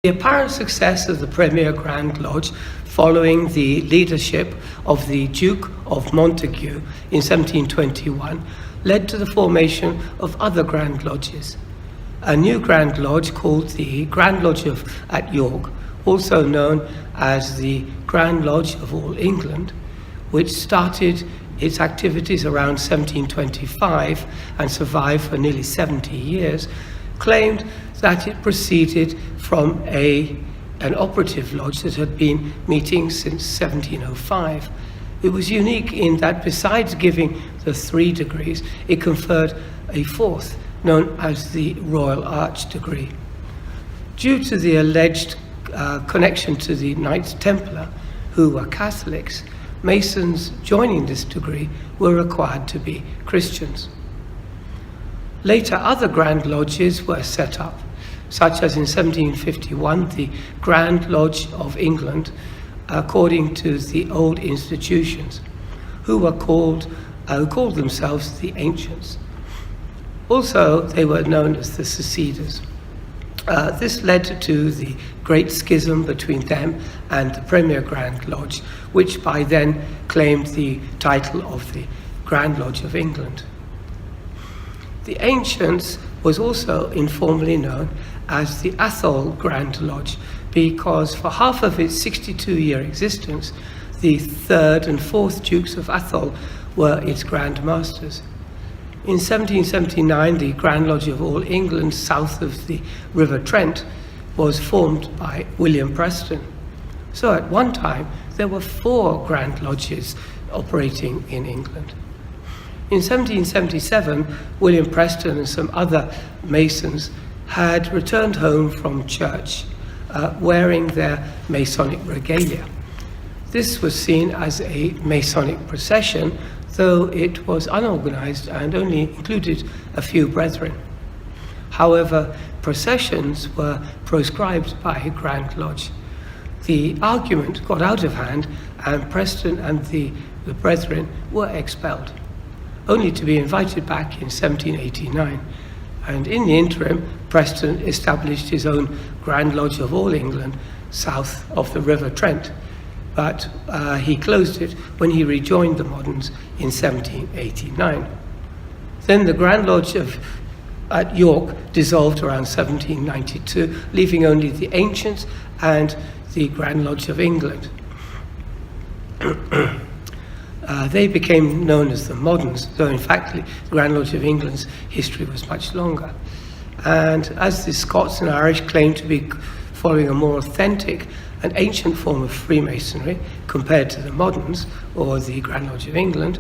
The apparent success of the Premier Grand Lodge following the leadership of the Duke of Montague in 1721 led to the formation of other Grand Lodges. A new Grand Lodge called the Grand Lodge at York, also known as the Grand Lodge of All England, which started its activities around 1725 and survived for nearly 70 years, claimed that it proceeded from an operative lodge that had been meeting since 1705. It was unique in that besides giving the 3 degrees, it conferred a 4th, known as the Royal Arch degree. Due to the alleged connection to the Knights Templar, who were Catholics, Masons joining this degree were required to be Christians. Later, other Grand Lodges were set up, such as in 1751, the Grand Lodge of England, according to the old institutions, who called themselves the Ancients. Also, they were known as the Seceders. This led to the Great Schism between them and the Premier Grand Lodge, which by then claimed the title of the Grand Lodge of England. The Ancients was also informally known as the Atholl Grand Lodge because for half of its 62-year existence, the 3rd and 4th Dukes of Atholl were its Grand Masters. In 1779, the Grand Lodge of All England, south of the River Trent, was formed by William Preston. So at one time, there were 4 Grand Lodges operating in England. In 1777, William Preston and some other Masons had returned home from church wearing their Masonic regalia. This was seen as a Masonic procession, though it was unorganized and only included a few brethren. However, processions were proscribed by a Grand Lodge. The argument got out of hand and Preston and the brethren were expelled, only to be invited back in 1789. And in the interim, Preston established his own Grand Lodge of All England south of the River Trent, but he closed it when he rejoined the Moderns in 1789. Then the Grand Lodge at York dissolved around 1792, leaving only the Ancients and the Grand Lodge of England. They became known as the Moderns, though in fact the Grand Lodge of England's history was much longer. And as the Scots and Irish claimed to be following a more authentic and ancient form of Freemasonry compared to the Moderns or the Grand Lodge of England,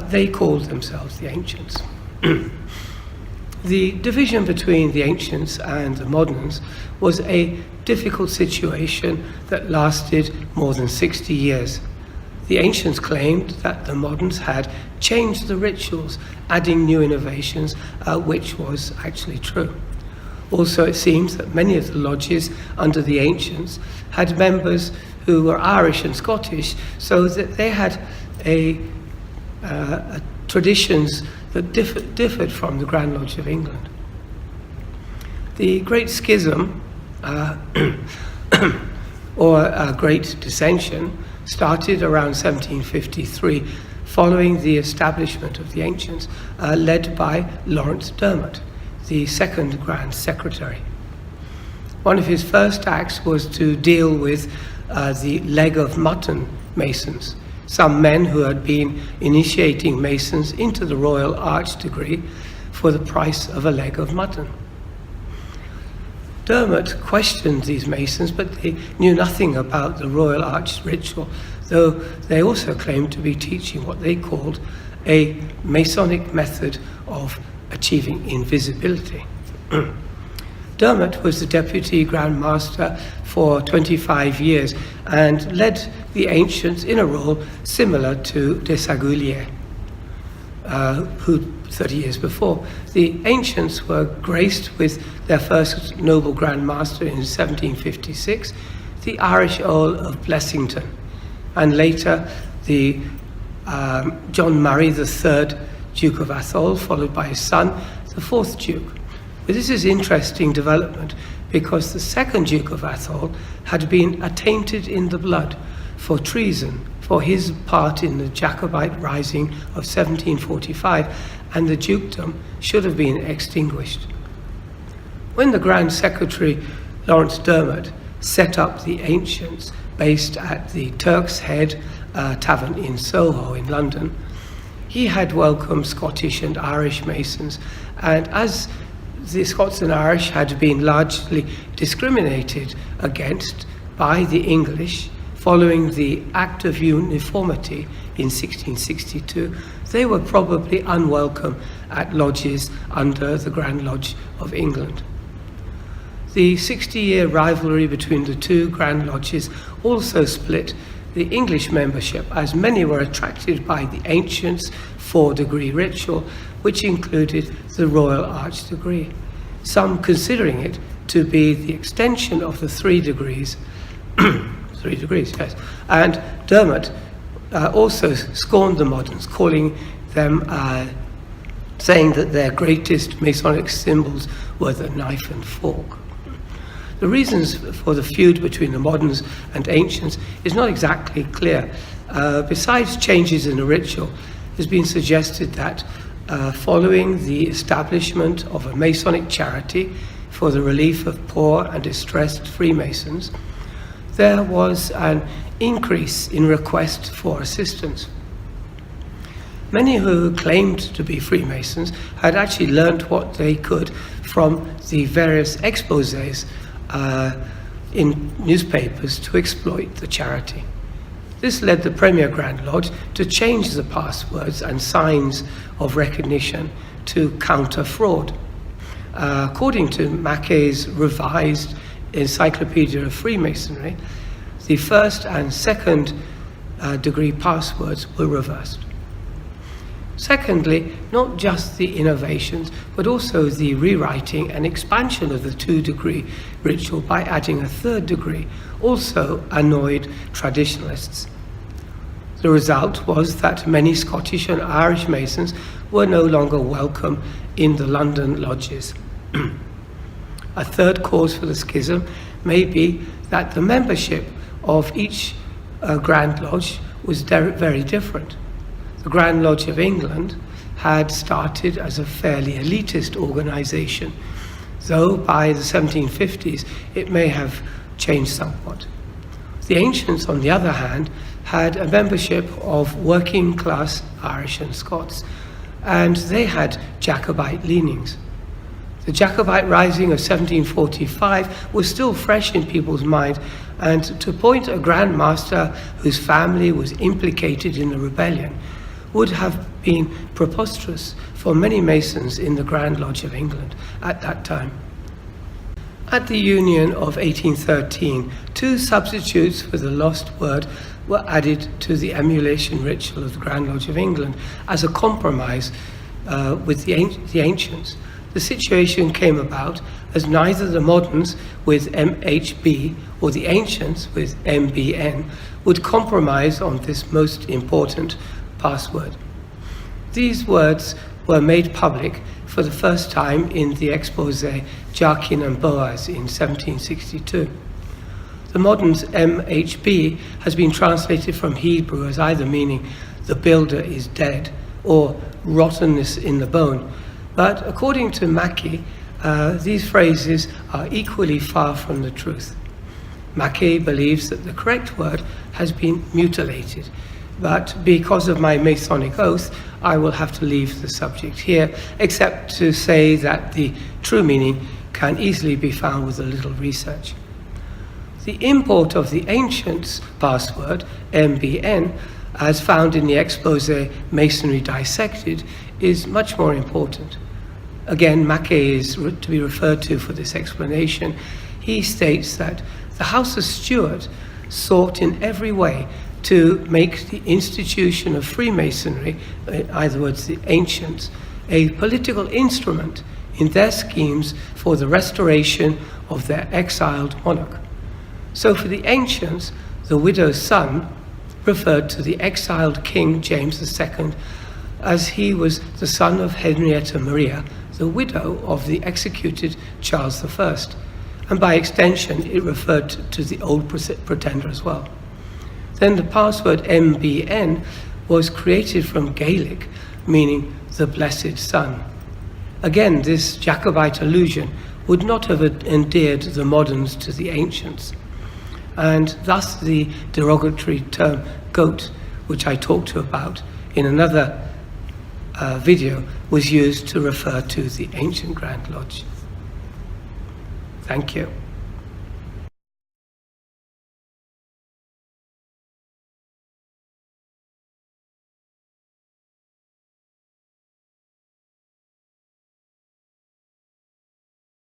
they called themselves the Ancients. The division between the Ancients and the Moderns was a difficult situation that lasted more than 60 years. The Ancients claimed that the Moderns had changed the rituals, adding new innovations, which was actually true. Also, it seems that many of the lodges under the Ancients had members who were Irish and Scottish, so that they had traditions that differed from the Grand Lodge of England. The Great Schism, or Great Dissension, started around 1753, following the establishment of the Ancients, led by Lawrence Dermot, the 2nd Grand Secretary. One of his first acts was to deal with the leg of mutton Masons, some men who had been initiating Masons into the Royal Arch degree for the price of a leg of mutton. Dermot questioned these Masons, but they knew nothing about the Royal Arch ritual, though they also claimed to be teaching what they called a Masonic method of achieving invisibility. Dermot was the Deputy Grand Master for 25 years and led the Ancients in a role similar to Desaguliers, who 30 years before. The Ancients were graced with their first noble Grand Master in 1756, the Irish Earl of Blessington, and later the John Murray, the 3rd Duke of Atholl, followed by his son, the 4th Duke. But this is an interesting development because the second Duke of Atholl had been attainted in the blood for treason for his part in the Jacobite rising of 1745, and the dukedom should have been extinguished. When the Grand Secretary Lawrence Dermot set up the Ancients, based at the Turk's Head Tavern in Soho in London, he had welcomed Scottish and Irish Masons, and as the Scots and Irish had been largely discriminated against by the English following the Act of Uniformity in 1662, they were probably unwelcome at lodges under the Grand Lodge of England. The 60-year rivalry between the two Grand Lodges also split the English membership, as many were attracted by the Ancients' 4-degree ritual, which included the Royal Arch degree, some considering it to be the extension of the 3 degrees, 3 degrees, yes. And Dermot also scorned the moderns, calling them, saying that their greatest Masonic symbols were the knife and fork. The reasons for the feud between the moderns and ancients is not exactly clear. Besides changes in the ritual, it has been suggested that following the establishment of a Masonic charity for the relief of poor and distressed Freemasons, there was an increase in requests for assistance. Many who claimed to be Freemasons had actually learnt what they could from the various exposés in newspapers to exploit the charity. This led the Premier Grand Lodge to change the passwords and signs of recognition to counter fraud. According to Mackay's revised Encyclopedia of Freemasonry, the first and second degree passwords were reversed. Secondly, not just the innovations, but also the rewriting and expansion of the 2-degree ritual by adding a 3rd degree also annoyed traditionalists. The result was that many Scottish and Irish Masons were no longer welcome in the London lodges. A third cause for the schism may be that the membership of each Grand Lodge was very different. The Grand Lodge of England had started as a fairly elitist organisation, though by the 1750s it may have changed somewhat. The Ancients, on the other hand, had a membership of working class Irish and Scots, and they had Jacobite leanings. The Jacobite rising of 1745 was still fresh in people's mind, and to appoint a Grand Master whose family was implicated in the rebellion would have been preposterous for many Masons in the Grand Lodge of England at that time. At the Union of 1813, 2 substitutes for the lost word were added to the emulation ritual of the Grand Lodge of England as a compromise with the Ancients. The situation came about as neither the moderns with MHB or the Ancients with MBN would compromise on this most important password. These words were made public for the first time in the exposé Jachin and Boaz in 1762. The modern's MHB has been translated from Hebrew as either meaning the builder is dead or rottenness in the bone, but according to Mackay, these phrases are equally far from the truth. Mackay believes that the correct word has been mutilated, but because of my Masonic oath, I will have to leave the subject here, except to say that the true meaning can easily be found with a little research. The import of the Ancients' password, MBN, as found in the exposé Masonry Dissected, is much more important. Again, Mackay is to be referred to for this explanation. He states that the House of Stuart sought in every way to make the institution of Freemasonry, in other words, the Ancients, a political instrument in their schemes for the restoration of their exiled monarch. So for the Ancients, the widow's son referred to the exiled King James II, as he was the son of Henrietta Maria, the widow of the executed Charles I, and by extension it referred to the old pretender as well. Then the password MBN was created from Gaelic, meaning the Blessed Son. Again, this Jacobite allusion would not have endeared the moderns to the ancients, and thus the derogatory term goat, which I talked about in another video, was used to refer to the ancient Grand Lodge. Thank you.